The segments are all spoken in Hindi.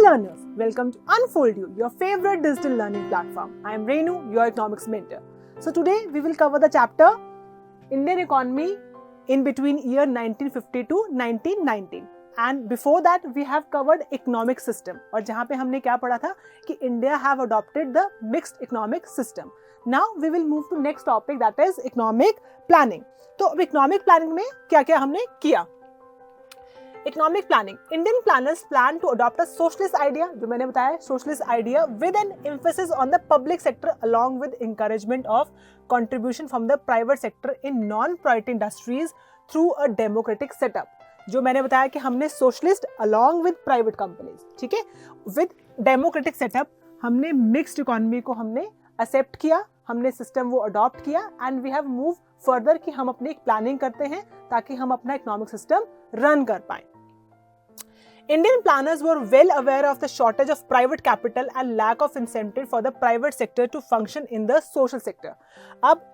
learners, welcome to Unfold You, your favorite digital learning platform. I am Renu, your economics mentor. So today we will cover the chapter Indian economy in between year 1950 to 1919. And before that we have covered economic system. और जहाँ पे हमने क्या पढ़ा था कि India have adopted the mixed economic system. Now we will move to next topic, that is economic planning. तो अब economic planning में क्या-क्या हमने किया? Economic planning. Indian planners plan to adopt a socialist idea, जो मैंने बताया socialist idea, with an emphasis on the public sector along with encouragement of contribution from the private sector in non-priority industries through a democratic setup. जो मैंने बताया कि हमने socialist along with private companies, ठीक है, with democratic setup हमने mixed economy को हमने accept किया, हमने system वो adopt किया and we have moved further कि हम अपनी planning करते हैं ताकि हम अपना economic system run कर पाएं. Indian planners were well aware of the shortage of private capital and lack of incentive for the private sector to function in the social sector. अब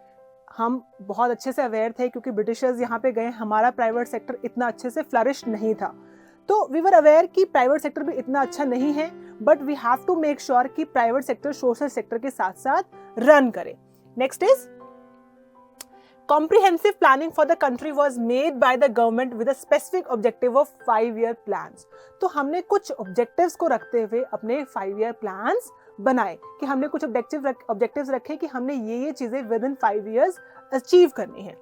हम बहुत अच्छे से अवेयर थे क्योंकि ब्रिटिशर्स यहाँ पे गए, हमारा प्राइवेट सेक्टर इतना अच्छे से फ्लरिश नहीं था, तो वी वर अवेयर कि प्राइवेट सेक्टर भी इतना अच्छा नहीं है, but we have to make sure कि प्राइवेट सेक्टर सोशल सेक्टर के साथ साथ रन करे. Next is comprehensive planning for the country was made by the government with a specific objective of 5-year plans. तो हमने कुछ objectives को रखते हुए अपने 5-year plans बनाए कि हमने कुछ objectives रखे कि हमने ये चीजें within 5 years achieve करनी है.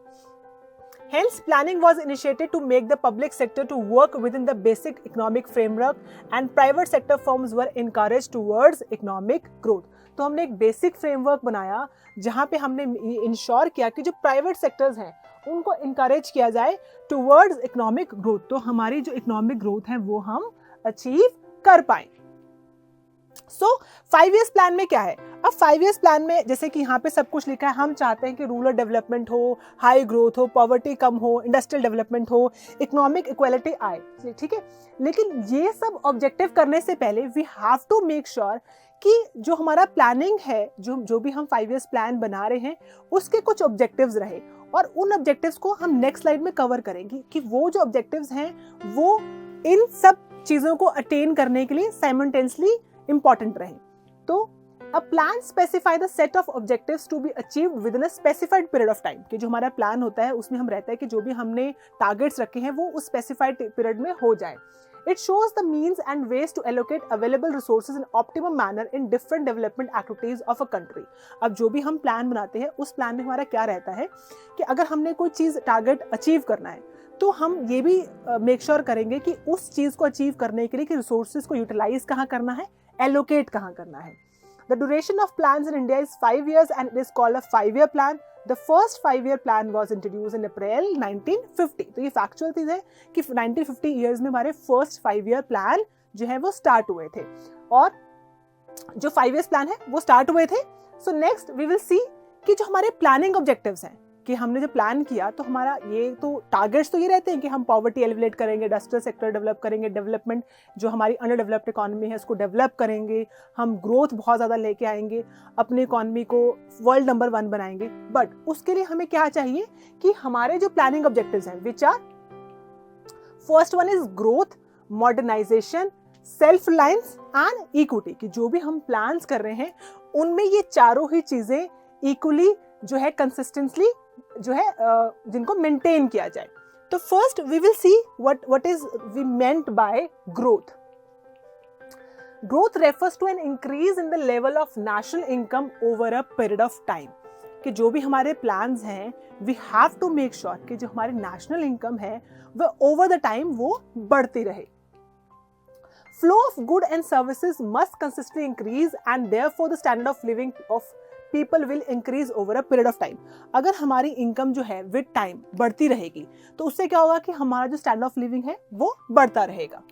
Hence, planning was initiated to make the public sector to work within the basic economic framework and private sector firms were encouraged towards economic growth. तो हमने एक बेसिक फ्रेमवर्क बनाया जहाँ पे हमने इंश्योर किया कि जो प्राइवेट सेक्टर्स हैं उनको इनकरेज किया जाए टुवर्ड्स इकोनॉमिक ग्रोथ, तो हमारी जो इकोनॉमिक ग्रोथ है वो हम अचीव कर पाए. सो 5 years प्लान में क्या है? अब 5 years प्लान में जैसे कि यहाँ पे सब कुछ लिखा है, हम चाहते हैं कि रूरल डेवलपमेंट हो, हाई ग्रोथ हो, पॉवर्टी कम हो, इंडस्ट्रियल डेवलपमेंट हो, इकोनॉमिक इक्वालिटी आए, ठीक है. लेकिन ये सब ऑब्जेक्टिव करने से पहले we have to make sure कि जो हमारा प्लानिंग है, जो भी हम 5 years प्लान बना रहे हैं उसके कुछ ऑब्जेक्टिव्स रहे, और उन ऑब्जेक्टिव्स को हम नेक्स्ट स्लाइड में कवर करेंगे कि वो जो ऑब्जेक्टिव्स हैं वो इन सब चीज़ों को अटेन करने के लिए साइमल्टेनियसली इंपॉर्टेंट रहे. तो a plan specify the set of objectives to be achieved within a specified period of time, कि जो हमारा प्लान होता है उसमें हम रहता है कि जो भी हमने टारगेट्स रखे हैं वो उस स्पेसिफाइड पीरियड में हो जाए. It shows the means and ways to allocate available resources in optimum manner in different development activities of a country. अब जो भी हम प्लान बनाते हैं उस प्लान में हमारा क्या रहता है कि अगर हमने कोई चीज़ टारगेट अचीव करना है तो हम ये भी मेक श्योर करेंगे कि उस चीज़ को अचीव करने के लिए कि रिसोर्सेज को यूटिलाइज कहाँ करना है, एलोकेट कहाँ करना है. The duration of plans in India is 5 years and it is called a 5-year plan. The first 5-year plan was introduced in April 1950. तो ये फैक्चुअल चीज़ है कि 1950 ईयर्स में हमारे फर्स्ट 5-year प्लान जो है वो स्टार्ट हुए थे, और जो 5 years प्लान है वो स्टार्ट हुए थे. So next we will see कि जो हमारे प्लानिंग ऑब्जेक्टिव्स हैं कि हमने जो प्लान किया तो हमारा ये तो टारगेट्स तो ये रहते हैं कि हम पॉवर्टी एलिमिनेट करेंगे, इंडस्ट्रियल सेक्टर डेवलप करेंगे, डेवलपमेंट जो हमारी अंडर डेवलप्ड इकोनॉमी है उसको डेवलप करेंगे, हम ग्रोथ बहुत ज़्यादा लेके आएंगे, अपनी इकोनॉमी को वर्ल्ड नंबर 1 बनाएंगे. बट उसके लिए हमें क्या चाहिए कि हमारे जो प्लानिंग ऑब्जेक्टिव्स हैं which are, first one is growth, modernisation, self reliance and equity, कि जो भी हम प्लान्स कर रहे हैं उनमें ये चारों ही चीज़ें इक्वली जो है कंसिस्टेंटली जो है जिनको मेंटेन किया जाए. तो first we will see what is we meant by growth. Growth refers to an increase in the level of national income over a period of time, कि जो भी हमारे प्लान्स हैं we have to make sure कि जो हमारी नेशनल इनकम है वो ओवर द टाइम वो बढ़ती रहे. Flow of good and services must consistently increase and therefore the standard of living of people will increase over a period of time. अगर हमारी इनकम जो है विद टाइम बढ़ती रहेगी तो उससे क्या होगा कि हमारा जो स्टैंडर्ड ऑफ लिविंग है वो बढ़ता रहेगा.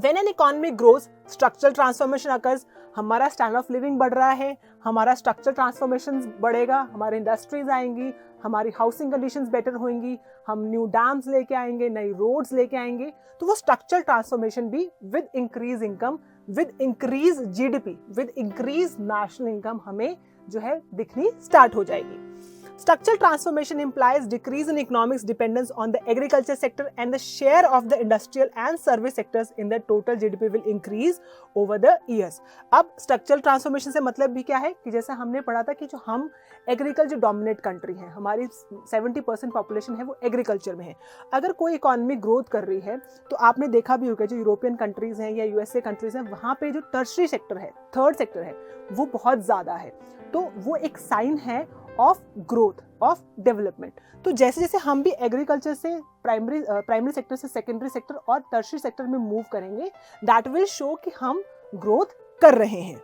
When an economy grows, structural transformation occurs. हमारा स्टैंडर्ड ऑफ लिविंग बढ़ रहा है, हमारा स्ट्रक्चरल ट्रांसफॉर्मेशन बढ़ेगा, हमारे इंडस्ट्रीज आएंगी, हमारी हाउसिंग कंडीशंस बेटर होंगी, हम न्यू डैम्स लेके आएंगे, नई रोड्स लेके आएंगे, तो वो स्ट्रक्चरल ट्रांसफॉर्मेशन भी with increase income, with increase GDP, with increase national income हमें जो है दिखनी स्टार्ट हो जाएगी. Structural transformation implies decrease in economics dependence on the agriculture sector and the share of the industrial and service sectors in the total GDP will increase over the years. अब structural transformation से मतलब भी क्या है कि जैसा हमने पढ़ा था कि जो हम एग्रीकल्चर डोमिनेट कंट्री है, हमारी 70% पॉपुलेशन है वो एग्रीकल्चर में है. अगर कोई इकोनॉमी ग्रोथ कर रही है तो आपने देखा भी होगा जो यूरोपियन कंट्रीज हैं या यूएसए कंट्रीज हैं वहाँ पे जो टर्शरी सेक्टर है, थर्ड सेक्टर है, वो बहुत ज़्यादा है. तो वो एक साइन है ऑफ ग्रोथ, ऑफ डेवलपमेंट. तो जैसे जैसे हम भी एग्रीकल्चर से प्राइमरी सेक्टर से सेकेंडरी सेक्टर और टर्शरी सेक्टर में मूव करेंगे, दैट विल शो कि हम ग्रोथ कर रहे हैं.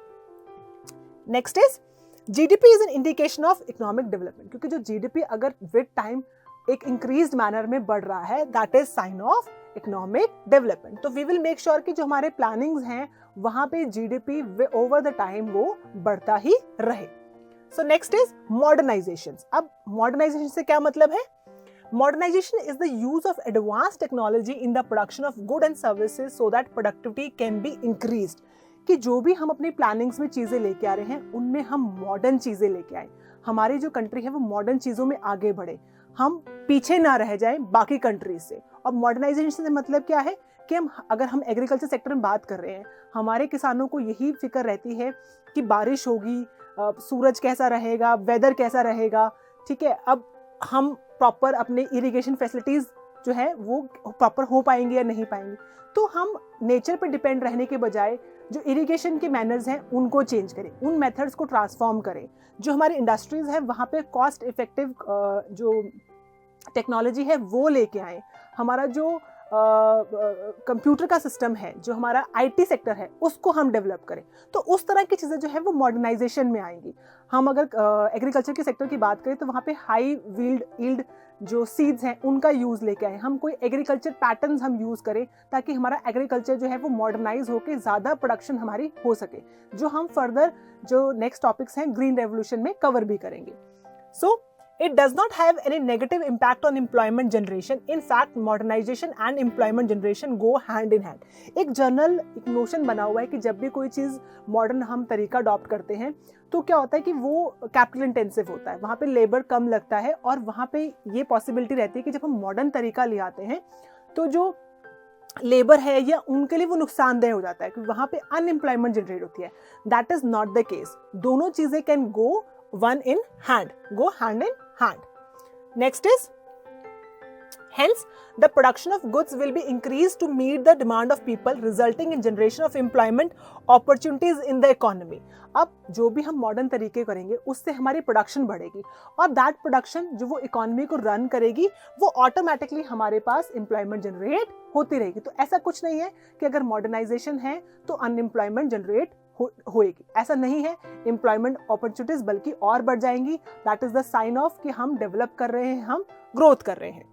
Next is GDP is an indication of economic development, क्योंकि जो जीडीपी अगर विद टाइम एक इंक्रीज्ड मैनर में बढ़ रहा है, that is sine of economic development. तो वी विल मेक श्योर कि जो हमारे प्लानिंग्स हैं वहां पे जीडीपी ओवर द टाइम वो बढ़ता ही रहे. So next is modernization. अब modernization से क्या मतलब है? Modernization is the use of advanced technology in the production of goods and services so that productivity can be increased. कि जो भी हम अपनी प्लानिंग्स में चीज़ें लेके आ रहे हैं उनमें हम मॉडर्न चीज़ें लेके आए. हमारी जो कंट्री है वो मॉडर्न चीज़ों में आगे बढ़े, हम पीछे ना रह जाएं बाकी कंट्रीज से. और मॉडर्नाइजेशन से मतलब क्या है कि अगर हम एग्रीकल्चर सेक्टर में बात कर रहे हैं, हमारे किसानों को यही फिक्र रहती है कि बारिश होगी, सूरज कैसा रहेगा, वेदर कैसा रहेगा. ठीक है, अब हम प्रॉपर अपने इरिगेशन फैसिलिटीज़ जो है वो प्रॉपर हो पाएंगे या नहीं पाएंगे. तो हम नेचर पे डिपेंड रहने के बजाय जो इरिगेशन के मैनर्स हैं उनको चेंज करें, उन मेथड्स को ट्रांसफॉर्म करें. जो हमारी इंडस्ट्रीज़ हैं वहाँ पे कॉस्ट इफेक्टिव जो टेक्नोलॉजी है वो लेके आए. हमारा जो कंप्यूटर का सिस्टम है, जो हमारा आईटी सेक्टर है, उसको हम डेवलप करें. तो उस तरह की चीज़ें जो है वो मॉडर्नाइजेशन में आएंगी. हम अगर एग्रीकल्चर के सेक्टर की बात करें तो वहाँ पे हाई यील्ड जो सीड्स हैं उनका यूज़ लेके आए. हम कोई एग्रीकल्चर पैटर्न्स हम यूज़ करें ताकि हमारा एग्रीकल्चर जो है वो मॉडर्नाइज होकर ज़्यादा प्रोडक्शन हमारी हो सके, जो हम फर्दर जो नेक्स्ट टॉपिक्स हैं ग्रीन रेवोल्यूशन में कवर भी करेंगे. सो it does not have any negative impact on employment generation. In fact, modernization and employment generation go hand in hand. एक जर्नल एक नोशन बना हुआ है कि जब भी कोई चीज़ मॉडर्न हम तरीका अडॉप्ट करते हैं तो क्या होता है कि वो कैपिटल इंटेंसिव होता है, वहाँ पे लेबर कम लगता है. और वहाँ पे ये पॉसिबिलिटी रहती है कि जब हम मॉडर्न तरीका ले आते हैं तो जो लेबर है या उनके लिए वो नुकसानदेह हो जाता है कि वहाँ पे अनएम्प्लॉयमेंट जनरेट होती है. That is not the case. दोनों चीज़ें can go one in hand, go hand in hand. Next is, hence the production of goods will be increased to meet the demand of people, resulting in generation of employment opportunities in the economy. अब जो भी हम मॉडर्न तरीके करेंगे उससे हमारी प्रोडक्शन बढ़ेगी और दैट प्रोडक्शन जो वो इकोनॉमी को रन करेगी वो ऑटोमेटिकली हमारे पास एम्प्लॉयमेंट जनरेट होती रहेगी. तो ऐसा कुछ नहीं है कि अगर मॉडर्नाइजेशन है तो अनएम्प्लॉयमेंट जनरेट होएगी, ऐसा नहीं है. एम्प्लॉयमेंट अपॉर्चुनिटीज बल्कि और बढ़ जाएंगी. That is the sign of कि हम डेवलप कर रहे हैं, हम ग्रोथ कर रहे हैं.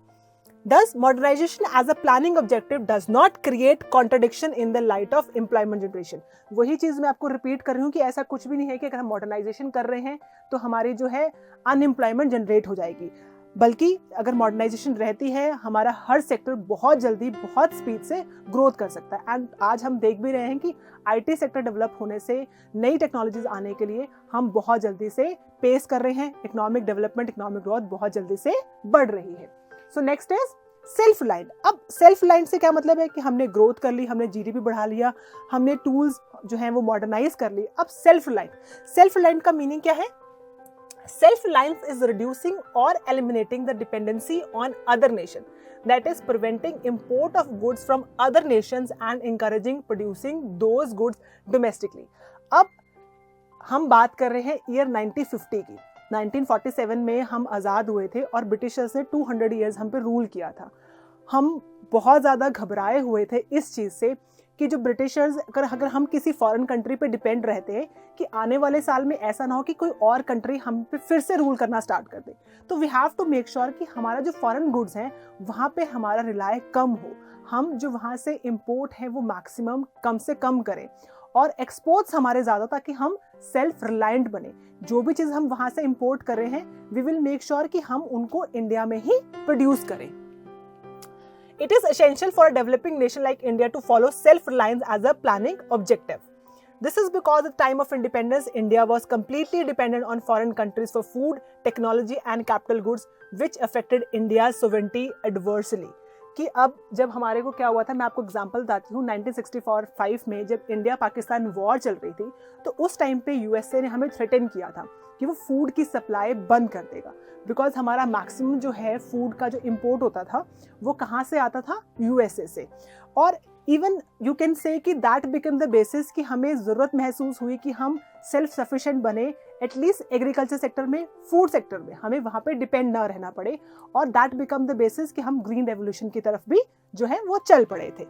Thus, modernization as a planning objective does not create contradiction in the light of employment generation. वही चीज़ मैं आपको रिपीट कर रही हूँ कि ऐसा कुछ भी नहीं है कि अगर हम मॉडर्नाइजेशन कर रहे हैं तो हमारी जो है अनएम्प्लॉयमेंट जनरेट हो जाएगी, बल्कि अगर मॉडर्नाइजेशन रहती है हमारा हर सेक्टर बहुत जल्दी बहुत स्पीड से ग्रोथ कर सकता है. एंड आज हम देख भी रहे हैं कि आईटी सेक्टर डेवलप होने से, नई टेक्नोलॉजीज आने के लिए हम बहुत जल्दी से पेस कर रहे हैं. इकोनॉमिक डेवलपमेंट, इकोनॉमिक ग्रोथ बहुत जल्दी से बढ़ रही है. So next is self reliant. अब सेल्फ रिलायंट से क्या मतलब है कि हमने ग्रोथ कर ली, हमने जीडीपी बढ़ा लिया, हमने टूल्स जो हैं वो मॉडर्नाइज कर ली. अब सेल्फ रिलायंट का मीनिंग क्या है? Self-reliance is reducing or eliminating the dependency on other nation. That is preventing import of goods from other nations and encouraging producing those goods domestically. अब हम बात कर रहे हैं ईयर 1950 की. 1947 में हम आज़ाद हुए थे और ब्रिटिशर्स ने 200 ईयर्स हम पे रूल किया था. हम बहुत ज़्यादा घबराए हुए थे इस चीज़ से कि जो ब्रिटिशर्स अगर हम किसी फॉरेन कंट्री पे डिपेंड रहते हैं कि आने वाले साल में ऐसा ना हो कि कोई और कंट्री हम पे फिर से रूल करना स्टार्ट कर दे. तो we have to make sure कि हमारा जो फॉरेन गुड्स हैं वहाँ पे हमारा रिलाय कम हो. हम जो वहाँ से इम्पोर्ट है वो मैक्सिमम कम से कम करें और एक्सपोर्ट्स हमारे ज़्यादा, ताकि हम सेल्फ रिलायंट बने. जो भी चीज़ हम वहाँ से इम्पोर्ट कर रहे हैं वी विल मेक श्योर कि हम उनको इंडिया में ही प्रोड्यूस करें. It is essential for a developing nation like India to follow self-reliance as a planning objective. This is because at the time of independence, India was completely dependent on foreign countries for food, technology and capital goods, which affected India's sovereignty adversely. कि अब जब हमारे को क्या हुआ था, मैं आपको एग्जांपल बताती हूँ, 1964-5 में जब इंडिया पाकिस्तान वॉर चल रही थी, तो उस टाइम पे यूएसए ने हमें थ्रेटन किया था कि वो फूड की सप्लाई बंद कर देगा, बिकॉज हमारा मैक्सिमम जो है फूड का जो इम्पोर्ट होता था वो कहाँ से आता था, यूएसए से. और इवन यू कैन से कि दैट बिकम द बेसिस कि हमें ज़रूरत महसूस हुई कि हम सेल्फ सफिशिएंट बने, एटलीस्ट एग्रीकल्चर सेक्टर में, फूड सेक्टर में हमें वहाँ पे डिपेंड ना रहना पड़े. और दैट बिकम द बेसिस कि हम ग्रीन रेवोल्यूशन की तरफ भी जो है वो चल पड़े थे.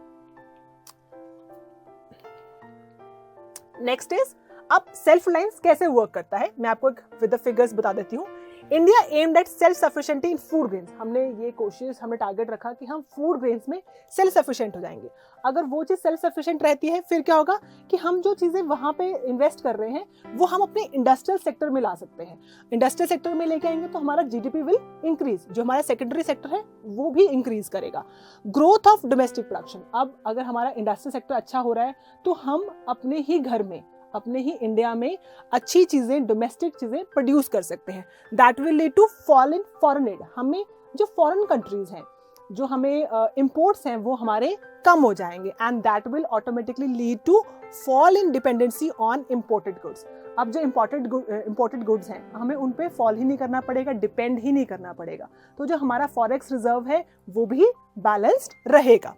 नेक्स्ट इज, अब सेल्फ रिलायंस कैसे वर्क करता है, मैं आपको विद द फिगर्स बता देती हूँ. India aimed at self sufficiency in food grains. हमने ये कोशिश, हमने टारगेट रखा कि हम फूड ग्रेन्स में सेल्फ सफिशिएंट हो जाएंगे. अगर वो चीज़ सेल्फ सफिशिएंट रहती है, फिर क्या होगा कि हम जो चीज़ें वहाँ पे इन्वेस्ट कर रहे हैं वो हम अपने इंडस्ट्रियल सेक्टर में ला सकते हैं. इंडस्ट्रियल सेक्टर में लेके आएंगे तो हमारा जीडीपी विल इंक्रीज, जो हमारा सेकेंडरी सेक्टर है वो भी इंक्रीज करेगा. Growth of domestic production. अब अगर हमारा इंडस्ट्रियल सेक्टर अच्छा हो रहा है तो हम अपने ही घर में, अपने ही इंडिया में अच्छी चीज़ें, डोमेस्टिक चीज़ें प्रोड्यूस कर सकते हैं. That will lead to fall in foreign aid. हमें जो फॉरेन कंट्रीज हैं, जो हमें इंपोर्ट्स हैं, वो हमारे कम हो जाएंगे, and that will automatically lead to fall in dependency on imported goods. अब जो इम्पोर्टेड गुड्स हैं, हमें उन पे फॉल ही नहीं करना पड़ेगा, डिपेंड ही नहीं करना पड़ेगा. तो जो हमारा फॉरेक्स रिजर्व है वो भी बैलेंस्ड रहेगा.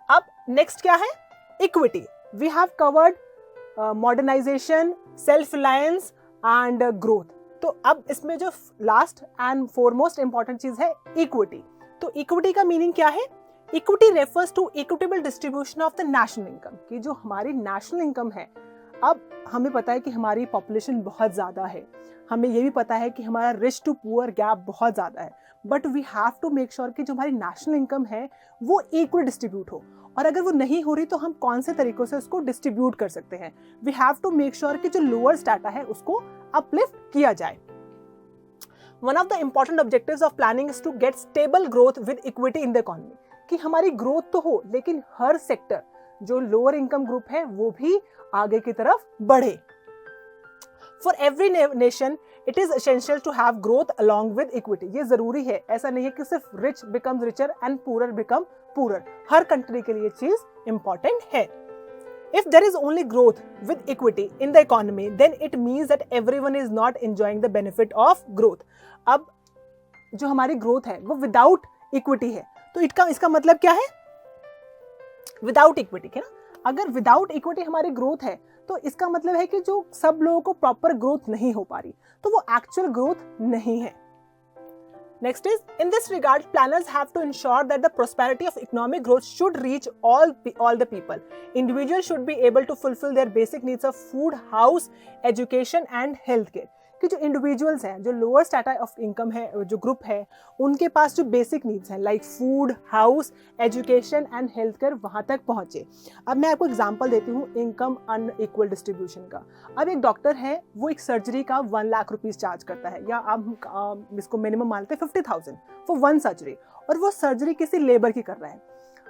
अब नेक्स्ट क्या है, equity. We have covered modernisation, self reliance and growth. तो अब इसमें जो लास्ट एंड फॉरमोस्ट इंपॉर्टेंट चीज है इक्विटी. तो इक्विटी का मीनिंग क्या है? Equity refers to equitable distribution of the national income. कि जो हमारी नेशनल इनकम है, अब हमें पता है कि हमारी पॉपुलेशन बहुत ज़्यादा है, हमें ये भी पता है कि हमारा रिच टू पुअर गैप बहुत ज़्यादा है, but we have to make sure कि जो हमारी नेशनल इनकम है वो इक्वल डिस्ट्रीब्यूट हो. और अगर वो नहीं हो रही तो हम कौन से तरीकों से उसको डिस्ट्रीब्यूट कर सकते हैं? We have to make sure कि जो लोअर स्ट्रैटा है उसको अपलिफ्ट किया जाए. One of the important objectives of planning is to get stable growth with equity in the economy. कि हमारी ग्रोथ तो हो, लेकिन हर सेक्टर, जो लोअर इनकम ग्रुप है वो भी आगे की तरफ बढ़े. For every nation it is essential to have growth along with equity. ये जरूरी है, ऐसा नहीं है कि सिर्फ rich becomes richer and poor become poor. हर कंट्री के लिए चीज इंपॉर्टेंट है. If there is only growth with equity in the economy, then it means that everyone is not enjoying the benefit of growth. अब जो हमारी ग्रोथ है वो विदाउट इक्विटी है, तो इसका मतलब क्या है? विदाउट इक्विटी है ना. अगर विदाउट इक्विटी हमारी ग्रोथ है तो इसका मतलब है कि जो सब लोगों को प्रॉपर ग्रोथ नहीं हो पा रही, तो वो एक्चुअल ग्रोथ नहीं है. Next is, in this regard, planners have to ensure that the prosperity of economic growth should reach all the people. Individuals should be able to fulfill their basic needs of food, house, education and healthcare. कि जो इंडिविजुअल्स हैं, जो लोअर स्ट्रैटा ऑफ इनकम है, जो ग्रुप है, उनके पास जो बेसिक नीड्स हैं like food, house, education and health care, वहाँ तक पहुँचे. अब मैं आपको एग्जांपल देती हूँ इनकम अनइक्वल डिस्ट्रीब्यूशन का. अब एक डॉक्टर है, वो एक सर्जरी का 1 लाख रुपीज़ चार्ज करता है, या आप इसको मिनिमम मानते हैं 50,000 फॉर 1 सर्जरी, और वो सर्जरी किसी लेबर की कर रहा है,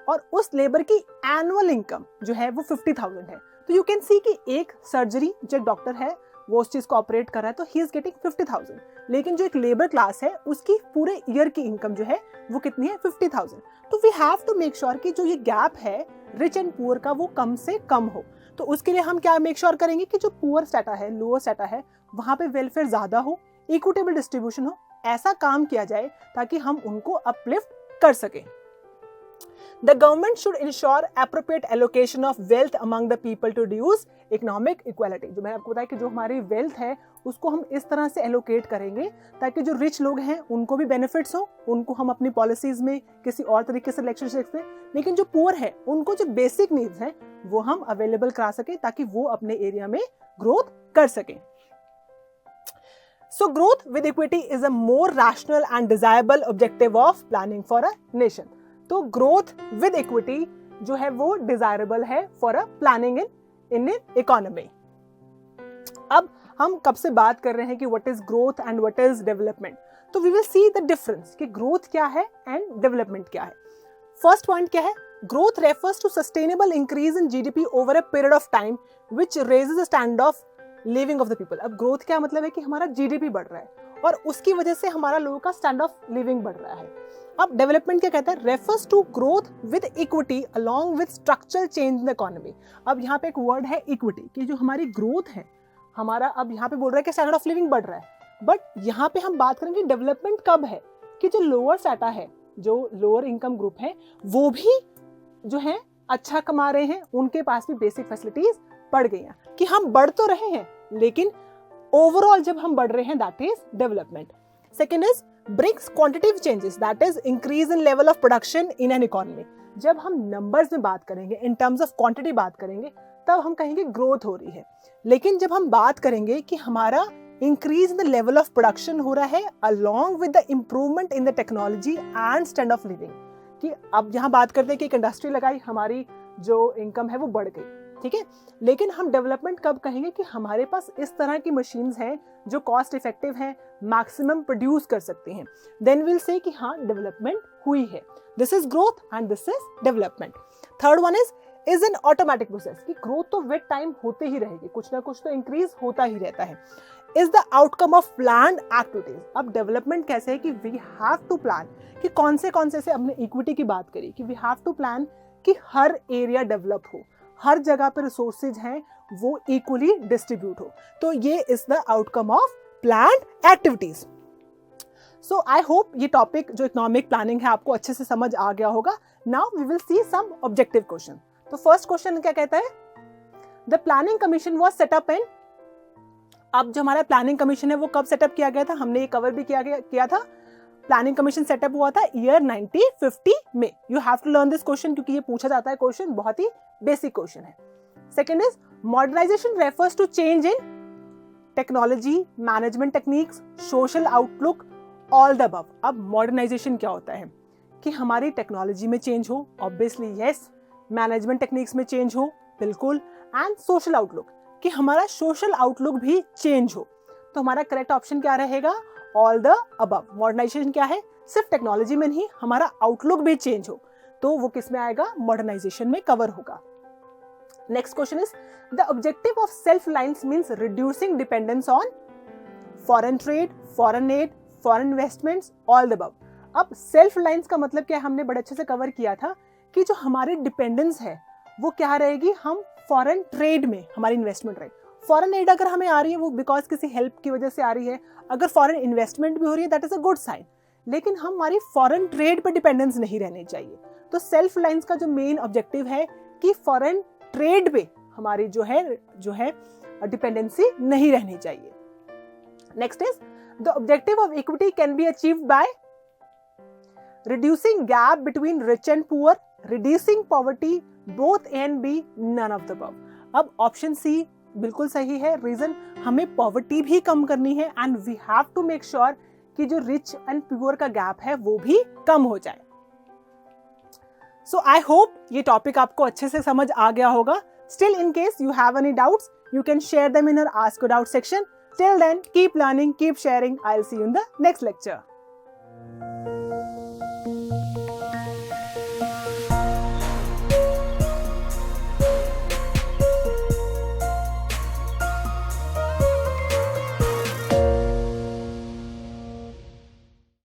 और उस लेबर की एनुअल इनकम जो है वो 50,000 है. तो यू कैन सी कि एक सर्जरी, जो डॉक्टर है वो उस चीज़ को ऑपरेट कर रहा है, तो ही इज गेटिंग 50,000. लेकिन जो एक लेबर क्लास है उसकी पूरे ईयर की इनकम जो है वो कितनी है? 50,000. तो we have to make sure कि जो ये गैप है रिच एंड पुअर का वो कम से कम हो. तो उसके लिए हम क्या मेक श्योर करेंगे कि जो पुअर स्ट्रैटा है, लोअर स्ट्रैटा है, वहाँ पे वेलफेयर ज़्यादा हो, इक्विटेबल डिस्ट्रीब्यूशन हो. ऐसा काम किया जाए ताकि हम उनको अपलिफ्ट कर सकें. The government should ensure appropriate allocation of wealth among the people to reduce economic equality. जो मैंने आपको बताया कि जो हमारी वेल्थ है उसको हम इस तरह से एलोकेट करेंगे ताकि जो रिच लोग हैं उनको भी बेनिफिट्स हो, उनको हम अपनी पॉलिसीज में किसी और तरीके से इलेक्शन सकते हैं, लेकिन जो पुअर है उनको जो बेसिक नीड्स हैं वो हम अवेलेबल करा सकें ताकि वो अपने एरिया में ग्रोथ कर सकें. So growth with equity is a more rational and desirable objective of planning for a nation. तो ग्रोथ विद इक्विटी जो है वो डिजायरेबल है for a planning in economy. अब हम कब से बात कर रहे हैं कि what is growth and what is development, तो we will see the difference कि ग्रोथ क्या है एंड डेवलपमेंट क्या है. फर्स्ट पॉइंट क्या है? Growth refers to sustainable increase in GDP over a period of time which raises the standard of living of the people. अब ग्रोथ क्या मतलब है कि हमारा जीडीपी बढ़ रहा है और उसकी वजह से हमारा लोगों का स्टैंडर्ड ऑफ लिविंग बढ़ रहा है। अब डेवलपमेंट क्या कहता है, refers to growth with equity along with structural change in the economy. अब यहाँ पे एक वर्ड है इक्विटी, कि जो हमारी ग्रोथ है हमारा, अब यहाँ पे बोल रहा है कि स्टैंडर्ड ऑफ लिविंग बढ़ रहा है, बट यहाँ पे हम बात करेंगे डेवलपमेंट कब है कि जो लोअर स्ट्रैटा है, जो लोअर इनकम ग्रुप है, वो भी जो है अच्छा कमा रहे हैं, उनके पास भी बेसिक फैसिलिटीज बढ़ गई हैं, कि हम बढ़ तो रहे हैं लेकिन ओवरऑल जब हम बढ़ रहे हैं that is development. Second is brings quantitative changes, that is increase in level of production in an economy. जब हम नंबर्स में बात करेंगे, इन टर्म्स ऑफ क्वांटिटी बात करेंगे, तब हम कहेंगे ग्रोथ हो रही है। लेकिन जब हम बात करेंगे कि हमारा increase in the level of production हो रहा है along with the improvement in the technology and standard of living, कि अब यहाँ बात करते हैं कि एक इंडस्ट्री लगाई, हमारी जो इनकम है वो बढ़ गई, ठीक है। लेकिन हम डेवलपमेंट कब कहेंगे कि हमारे पास इस तरह की मशीन्स हैं जो कॉस्ट इफेक्टिव हैं, मैक्सिमम प्रोड्यूस कर सकती हैं, देन विल से कि हाँ डेवलपमेंट हुई है। This is growth and this is development. Third one is an automatic process, कि ग्रोथ तो विद टाइम होते ही रहेगी, कुछ ना कुछ तो इंक्रीज होता ही रहता है। Is the outcome of planned activities. अब डेवलपमेंट कैसे है कि वी हैव टू प्लान, कि कौन से से हमने इक्विटी की बात करी कि वी हैव टू प्लान कि हर एरिया डेवलप हो, हर जगह पे रिसोर्सेज हैं वो इक्वली डिस्ट्रीब्यूट हो, तो ये is the outcome of planned activities. So I hope ये टॉपिक जो इकोनॉमिक प्लानिंग है आपको अच्छे से समझ आ गया होगा। Now we will see some objective question. तो फर्स्ट क्वेश्चन क्या कहता है, the planning commission was set up in. अब जो हमारा प्लानिंग कमीशन है वो कब सेटअप किया गया था, हमने ये कवर भी किया था। प्लानिंग कमीशन सेटअप हुआ था ईयर 1950 में। You have to learn this question क्योंकि ये पूछा जाता है क्वेश्चन, बहुत ही बेसिक क्वेश्चन है। Second is modernisation refers to change in technology, management techniques, social outlook, all the above. अब मॉडर्नाइजेशन क्या होता है कि हमारी टेक्नोलॉजी में चेंज हो, ऑब्वियसली यस, मैनेजमेंट टेक्निक्स में चेंज हो, बिल्कुल, एंड सोशल आउटलुक, कि हमारा सोशल आउटलुक भी चेंज हो। तो हमारा करेक्ट ऑप्शन क्या रहेगा, ऑल द अबव। मॉडर्नाइजेशन क्या है, सिर्फ टेक्नोलॉजी में नहीं, हमारा आउटलुक भी चेंज हो, तो वो किस में आएगा, मॉडर्नाइजेशन में कवर होगा। Next question is the objective of self reliance means reducing dependence on foreign trade, foreign add, foreign investments, all the above. अब सेल्फ रिलायंस का मतलब क्या है, हमने बड़े अच्छे से कवर किया था कि जो हमारी डिपेंडेंस है वो क्या रहेगी, हम फॉरेन ट्रेड में हमारी इन्वेस्टमेंट रहेगी। फॉरेन एड अगर हमें आ रही है वो बिकॉज किसी हेल्प की वजह से आ रही है, अगर फॉरेन इन्वेस्टमेंट भी हो रही है that is a good sign, लेकिन हमारी फॉरेन ट्रेड पर डिपेंडेंस नहीं रहनी चाहिए। तो सेल्फ रिलायंस का जो मेन ऑब्जेक्टिव है कि फॉरेन ट्रेड पे हमारी जो है डिपेंडेंसी नहीं रहनी चाहिए। Next is the objective of equity can be achieved by reducing gap between rich and poor, reducing poverty, both A and B, none of the above. अब ऑप्शन सी बिल्कुल सही है। रीजन, हमें पॉवर्टी भी कम करनी है and we have to make sure कि जो रिच एंड पुअर का गैप है वो भी कम हो जाए। सो आई होप ये टॉपिक आपको अच्छे से समझ आ गया होगा। Still in case you have any doubts you can share them in our ask a doubt section. Till then, keep learning, keep sharing. I'll see you in the next lecture.